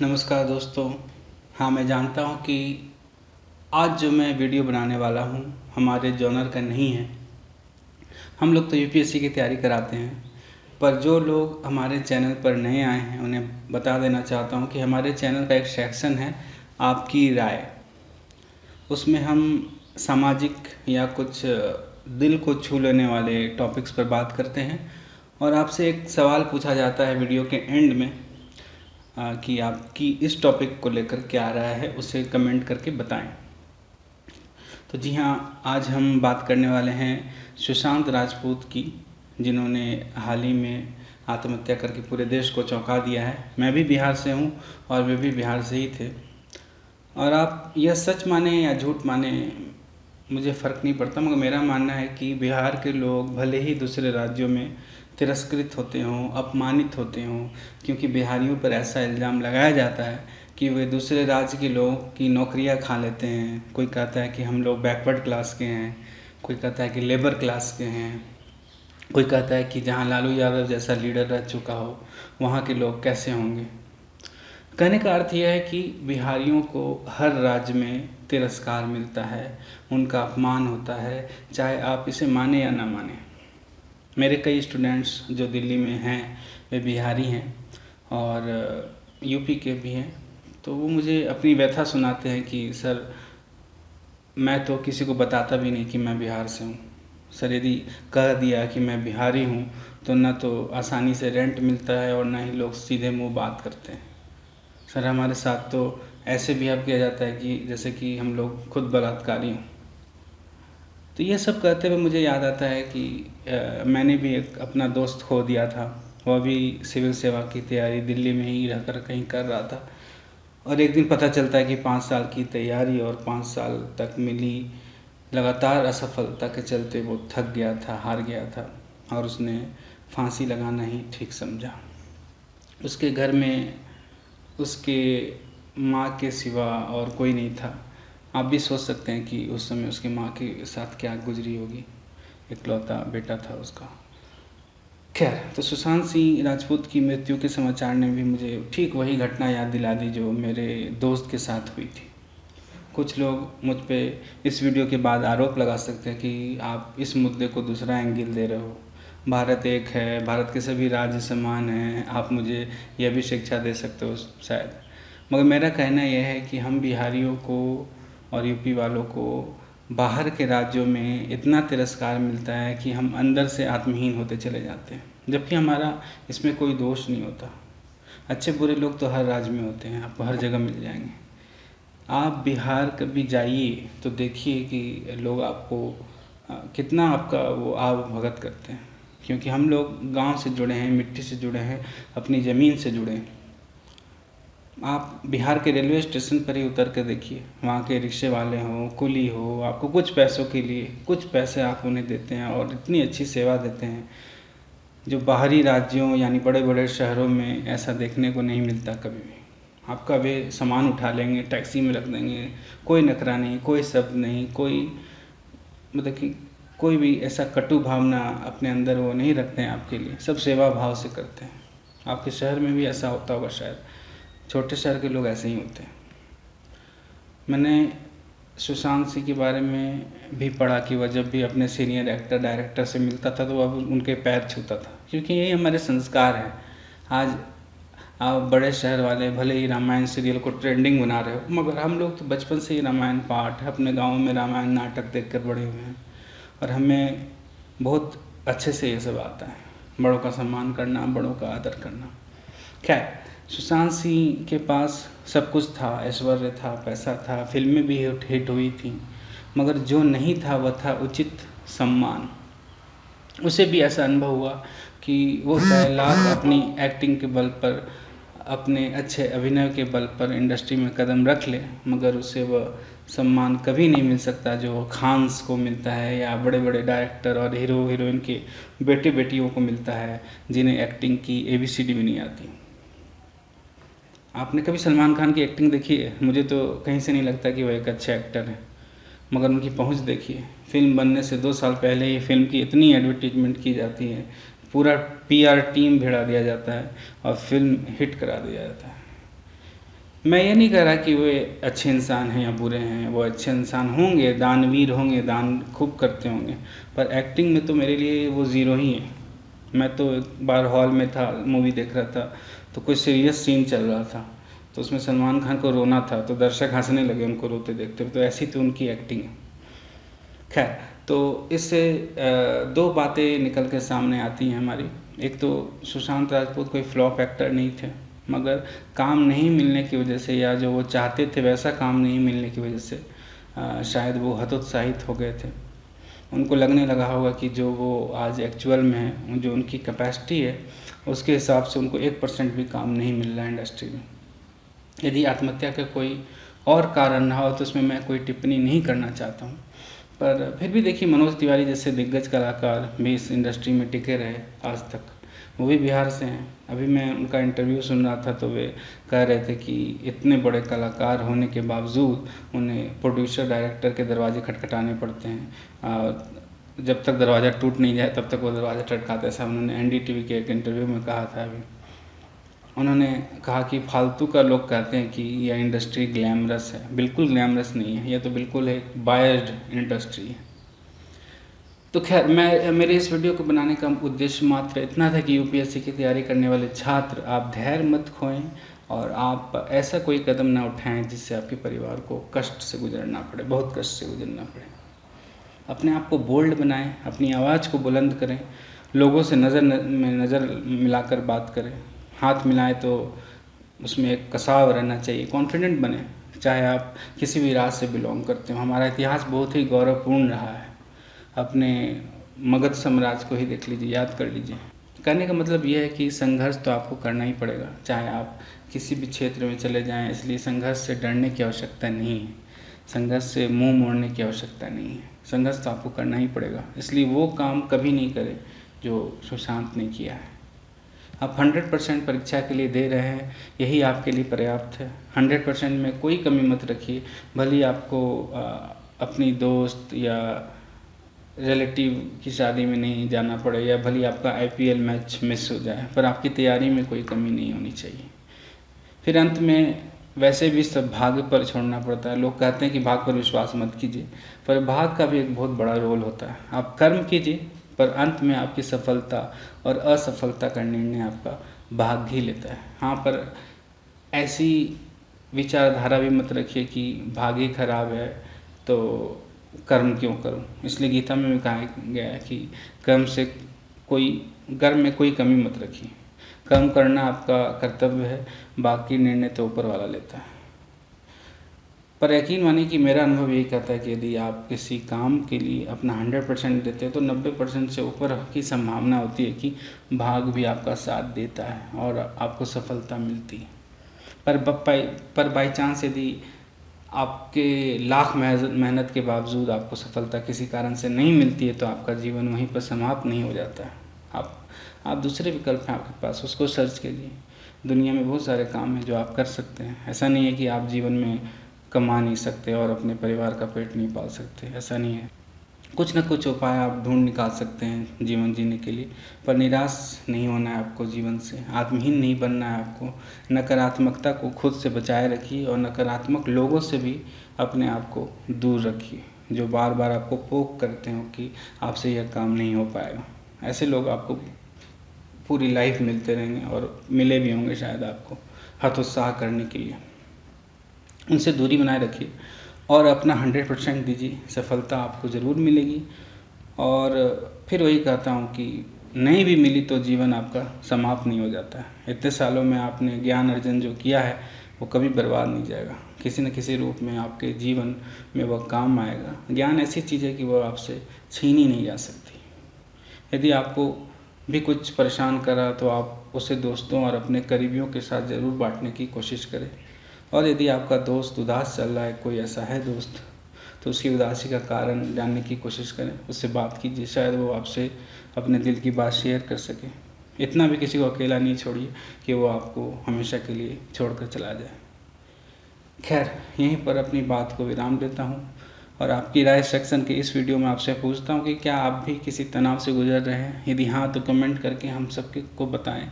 नमस्कार दोस्तों। हाँ, मैं जानता हूँ कि आज जो मैं वीडियो बनाने वाला हूँ हमारे जॉनर का नहीं है। हम लोग तो यूपीएससी की तैयारी कराते हैं, पर जो लोग हमारे चैनल पर नए आए हैं उन्हें बता देना चाहता हूँ कि हमारे चैनल का एक सेक्शन है आपकी राय। उसमें हम सामाजिक या कुछ दिल को छू लेने वाले टॉपिक्स पर बात करते हैं और आपसे एक सवाल पूछा जाता है वीडियो के एंड में कि आपकी इस टॉपिक को लेकर क्या राय है, उसे कमेंट करके बताएं। तो जी हाँ, आज हम बात करने वाले हैं सुशांत राजपूत की, जिन्होंने हाल ही में आत्महत्या करके पूरे देश को चौंका दिया है। मैं भी बिहार से हूँ और वे भी बिहार से ही थे। और आप यह सच माने या झूठ माने, मुझे फ़र्क नहीं पड़ता, मगर मेरा मानना है कि बिहार के लोग भले ही दूसरे राज्यों में तिरस्कृत होते हों, अपमानित होते हों, क्योंकि बिहारियों पर ऐसा इल्ज़ाम लगाया जाता है कि वे दूसरे राज्य के लोगों की नौकरियां खा लेते हैं। कोई कहता है कि हम लोग बैकवर्ड क्लास के हैं, कोई कहता है कि लेबर क्लास के हैं, कोई कहता है कि जहाँ लालू यादव जैसा लीडर रह चुका हो वहाँ के लोग कैसे होंगे। कहने का अर्थ यह है कि बिहारियों को हर राज्य में तिरस्कार मिलता है, उनका अपमान होता है, चाहे आप इसे माने या ना माने। मेरे कई स्टूडेंट्स जो दिल्ली में हैं वे बिहारी हैं और यूपी के भी हैं। तो वो मुझे अपनी व्यथा सुनाते हैं कि सर, मैं तो किसी को बताता भी नहीं कि मैं बिहार से हूँ। सर, यदि कह दिया कि मैं बिहारी हूँ तो ना तो आसानी से रेंट मिलता है और ना ही लोग सीधे मुंह बात करते हैं। सर, हमारे साथ तो ऐसे बिहेव किया जाता है कि जैसे कि हम लोग खुद बलात्कारी हों। तो ये सब कहते हुए मुझे याद आता है कि मैंने भी एक अपना दोस्त खो दिया था। वह भी सिविल सेवा की तैयारी दिल्ली में ही रहकर कहीं कर रहा था और एक दिन पता चलता है कि 5 साल की तैयारी और 5 साल तक मिली लगातार असफलता के चलते वो थक गया था, हार गया था और उसने फांसी लगाना ही ठीक समझा। उसके घर में उसके माँ के सिवा और कोई नहीं था। आप भी सोच सकते हैं कि उस समय उसकी माँ के साथ क्या गुजरी होगी। इकलौता बेटा था उसका। खैर, तो सुशांत सिंह राजपूत की मृत्यु के समाचार ने भी मुझे ठीक वही घटना याद दिला दी जो मेरे दोस्त के साथ हुई थी। कुछ लोग मुझ पे इस वीडियो के बाद आरोप लगा सकते हैं कि आप इस मुद्दे को दूसरा एंगल दे रहे हो। भारत एक है, भारत के सभी राज्य समान हैं, आप मुझे यह भी शिक्षा दे सकते हो शायद। मगर मेरा कहना यह है कि हम बिहारियों को और यूपी वालों को बाहर के राज्यों में इतना तिरस्कार मिलता है कि हम अंदर से आत्महीन होते चले जाते हैं, जबकि हमारा इसमें कोई दोष नहीं होता। अच्छे बुरे लोग तो हर राज्य में होते हैं, आपको हर जगह मिल जाएंगे। आप बिहार कभी जाइए तो देखिए कि लोग आपको कितना आपका वो आव भगत करते हैं, क्योंकि हम लोग गांव से जुड़े हैं, मिट्टी से जुड़े हैं, अपनी ज़मीन से जुड़े हैं। आप बिहार के रेलवे स्टेशन पर ही उतर कर देखिए, वहाँ के रिक्शे वाले हों, कुली हो, आपको कुछ पैसों के लिए कुछ पैसे आप उन्हें देते हैं और इतनी अच्छी सेवा देते हैं जो बाहरी राज्यों यानी बड़े बड़े शहरों में ऐसा देखने को नहीं मिलता कभी भी। आपका वे सामान उठा लेंगे, टैक्सी में रख देंगे, कोई नखरा नहीं, कोई शब्द नहीं, कोई मतलब कि कोई भी ऐसा कटु भावना अपने अंदर वो नहीं रखते हैं आपके लिए, सब सेवा भाव से करते हैं। आपके शहर में भी ऐसा होता होगा शायद, छोटे शहर के लोग ऐसे ही होते हैं। मैंने सुशांत सिंह के बारे में भी पढ़ा कि वह जब भी अपने सीनियर एक्टर डायरेक्टर से मिलता था तो वह उनके पैर छूता था, क्योंकि यही हमारे संस्कार हैं। आज आप बड़े शहर वाले भले ही रामायण सीरियल को ट्रेंडिंग बना रहे हो, मगर हम लोग तो बचपन से ही रामायण पाठ, अपने गाँव में रामायण नाटक देख कर बड़े हुए हैं और हमें बहुत अच्छे से ये सब आता है। बड़ों का सम्मान करना, बड़ों का आदर करना। खैर, सुशांत सिंह के पास सब कुछ था, ऐश्वर्य था, पैसा था, फिल्में भी हिट हुई थी, मगर जो नहीं था वह था उचित सम्मान। उसे भी ऐसा अनुभव हुआ कि वो चाहे लाख अपनी एक्टिंग के बल पर, अपने अच्छे अभिनय के बल पर इंडस्ट्री में कदम रख ले, मगर उसे वह सम्मान कभी नहीं मिल सकता जो खान्स को मिलता है या बड़े बड़े डायरेक्टर और हीरो हीरोइन के बेटे बेटियों को मिलता है जिन्हें एक्टिंग की ABCD भी नहीं आती। आपने कभी सलमान खान की एक्टिंग देखी है? मुझे तो कहीं से नहीं लगता कि वह एक अच्छे एक्टर हैं, मगर उनकी पहुंच देखिए। फिल्म बनने से 2 साल पहले ही फिल्म की इतनी एडवर्टीजमेंट की जाती है, पूरा PR टीम भिड़ा दिया जाता है और फिल्म हिट करा दिया जाता है। मैं ये नहीं कह रहा कि वे अच्छे इंसान हैं या बुरे हैं, वो अच्छे इंसान होंगे, दानवीर होंगे, दान खूब करते होंगे, पर एक्टिंग में तो मेरे लिए वो ज़ीरो ही है। मैं तो एक बार हॉल में था, मूवी देख रहा था, तो कोई सीरियस सीन चल रहा था, तो उसमें सलमान खान को रोना था, तो दर्शक हंसने लगे उनको रोते देखते हुए। तो ऐसी तो उनकी एक्टिंग है। खैर, तो इससे दो बातें निकल के सामने आती हैं हमारी। एक तो सुशांत राजपूत कोई फ्लॉप एक्टर नहीं थे, मगर काम नहीं मिलने की वजह से, या जो वो चाहते थे वैसा काम नहीं मिलने की वजह से शायद वो हतोत्साहित हो गए थे। उनको लगने लगा होगा कि जो वो आज एक्चुअल में है, जो उनकी कैपेसिटी है, उसके हिसाब से उनको 1% भी काम नहीं मिल रहा है इंडस्ट्री में। यदि आत्महत्या का कोई और कारण रहा हो तो उसमें मैं कोई टिप्पणी नहीं करना चाहता हूँ, पर फिर भी देखिए, मनोज तिवारी जैसे दिग्गज कलाकार भी इस इंडस्ट्री में टिके रहे आज तक। वो भी बिहार से हैं। अभी मैं उनका इंटरव्यू सुन रहा था, तो वे कह रहे थे कि इतने बड़े कलाकार होने के बावजूद उन्हें प्रोड्यूसर डायरेक्टर के दरवाजे खटखटाने पड़ते हैं। जब तक दरवाज़ा टूट नहीं जाए तब तक वो दरवाज़ा खटखटाते, ऐसा उन्होंने NDTV के एक इंटरव्यू में कहा था। अभी उन्होंने कहा कि फालतू का लोग कहते हैं कि यह इंडस्ट्री ग्लैमरस है। बिल्कुल ग्लैमरस नहीं है, यह तो बिल्कुल एक बायर्ड इंडस्ट्री है। तो खैर, मैं मेरे इस वीडियो को बनाने का उद्देश्य मात्र इतना था कि UPSC की तैयारी करने वाले छात्र, आप धैर्य मत खोएं और आप ऐसा कोई कदम ना उठाएं जिससे आपके परिवार को कष्ट से गुजरना पड़े, बहुत कष्ट से गुजरना पड़े। अपने आप को बोल्ड बनाएं, अपनी आवाज़ को बुलंद करें, लोगों से नज़र में नज़र मिलाकर बात करें। हाथ मिलाएं तो उसमें एक कसाव रहना चाहिए। कॉन्फिडेंट बने, चाहे आप किसी भी राज से बिलोंग करते हो। हमारा इतिहास बहुत ही गौरवपूर्ण रहा है। अपने मगध साम्राज्य को ही देख लीजिए, याद कर लीजिए। कहने का मतलब यह है कि संघर्ष तो आपको करना ही पड़ेगा, चाहे आप किसी भी क्षेत्र में चले जाएं। इसलिए संघर्ष से डरने की आवश्यकता नहीं है, संघर्ष से मुंह मोड़ने की आवश्यकता नहीं है। संघर्ष तो आपको करना ही पड़ेगा। इसलिए वो काम कभी नहीं करें जो सुशांत ने किया है। आप 100% परीक्षा के लिए दे रहे हैं, यही आपके लिए पर्याप्त है। 100% में कोई कमी मत रखिए। भले ही आपको अपनी दोस्त या रिलेटिव की शादी में नहीं जाना पड़े, या भले आपका IPL मैच मिस हो जाए, पर आपकी तैयारी में कोई कमी नहीं होनी चाहिए। फिर अंत में वैसे भी सब भाग्य पर छोड़ना पड़ता है। लोग कहते हैं कि भाग्य पर विश्वास मत कीजिए, पर भाग्य का भी एक बहुत बड़ा रोल होता है। आप कर्म कीजिए, पर अंत में आपकी सफलता और असफलता का निर्णय आपका भाग्य ही लेता है। हाँ, पर ऐसी विचारधारा भी मत रखिए कि भाग्य खराब है तो कर्म क्यों करूं। इसलिए गीता में भी कहा गया है कि कर्म में कोई कमी मत रखिए। कर्म करना आपका कर्तव्य है, बाकी निर्णय तो ऊपर वाला लेता है। पर यकीन मानिए कि मेरा अनुभव यही कहता है कि यदि आप किसी काम के लिए अपना 100% देते हैं तो 90% से ऊपर की संभावना होती है कि भाग्य भी आपका साथ देता है और आपको सफलता मिलती है। पर बाई चांस यदि आपके लाख मेहनत के बावजूद आपको सफलता किसी कारण से नहीं मिलती है, तो आपका जीवन वहीं पर समाप्त नहीं हो जाता है। आप दूसरे विकल्प हैं आपके पास, उसको सर्च कीजिए। दुनिया में बहुत सारे काम हैं जो आप कर सकते हैं। ऐसा नहीं है कि आप जीवन में कमा नहीं सकते और अपने परिवार का पेट नहीं पाल सकते, ऐसा नहीं है। कुछ ना कुछ उपाय आप ढूंढ निकाल सकते हैं जीवन जीने के लिए। पर निराश नहीं होना है आपको जीवन से, आत्महीन नहीं बनना है आपको। नकारात्मकता को खुद से बचाए रखिए और नकारात्मक लोगों से भी अपने आप को दूर रखिए, जो बार बार आपको पोक करते हो कि आपसे यह काम नहीं हो पाएगा। ऐसे लोग आपको पूरी लाइफ मिलते रहेंगे और मिले भी होंगे शायद आपको हतोत्साह करने के लिए। उनसे दूरी बनाए रखिए और अपना 100% दीजिए, सफलता आपको ज़रूर मिलेगी। और फिर वही कहता हूँ कि नहीं भी मिली तो जीवन आपका समाप्त नहीं हो जाता है। इतने सालों में आपने ज्ञान अर्जन जो किया है वो कभी बर्बाद नहीं जाएगा, किसी न किसी रूप में आपके जीवन में वह काम आएगा। ज्ञान ऐसी चीज़ है कि वह आपसे छीनी नहीं जा सकती। यदि आपको भी कुछ परेशान करा तो आप उसे दोस्तों और अपने करीबियों के साथ ज़रूर बांटने की कोशिश करें। और यदि आपका दोस्त उदास चल रहा है, कोई ऐसा है दोस्त, तो उसकी उदासी का कारण जानने की कोशिश करें, उससे बात कीजिए। शायद वो आपसे अपने दिल की बात शेयर कर सके। इतना भी किसी को अकेला नहीं छोड़िए कि वो आपको हमेशा के लिए छोड़कर चला जाए। खैर, यहीं पर अपनी बात को विराम देता हूँ और आपकी राय सेक्शन के इस वीडियो में आपसे पूछता हूँ कि क्या आप भी किसी तनाव से गुजर रहे हैं? यदि हाँ, तो कमेंट करके हम सबके को बताएं।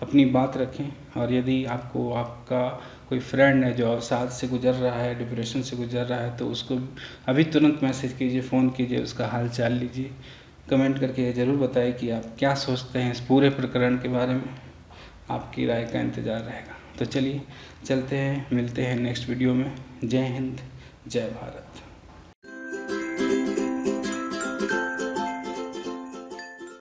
अपनी बात रखें। और यदि आपको आपका कोई फ्रेंड है जो अवसाद से गुजर रहा है, डिप्रेशन से गुजर रहा है, तो उसको अभी तुरंत मैसेज कीजिए, फ़ोन कीजिए, उसका हाल चाल लीजिए। कमेंट करके ये ज़रूर बताइए कि आप क्या सोचते हैं इस पूरे प्रकरण के बारे में। आपकी राय का इंतज़ार रहेगा। तो चलिए चलते हैं, मिलते हैं नेक्स्ट वीडियो में। जय हिंद, जय भारत।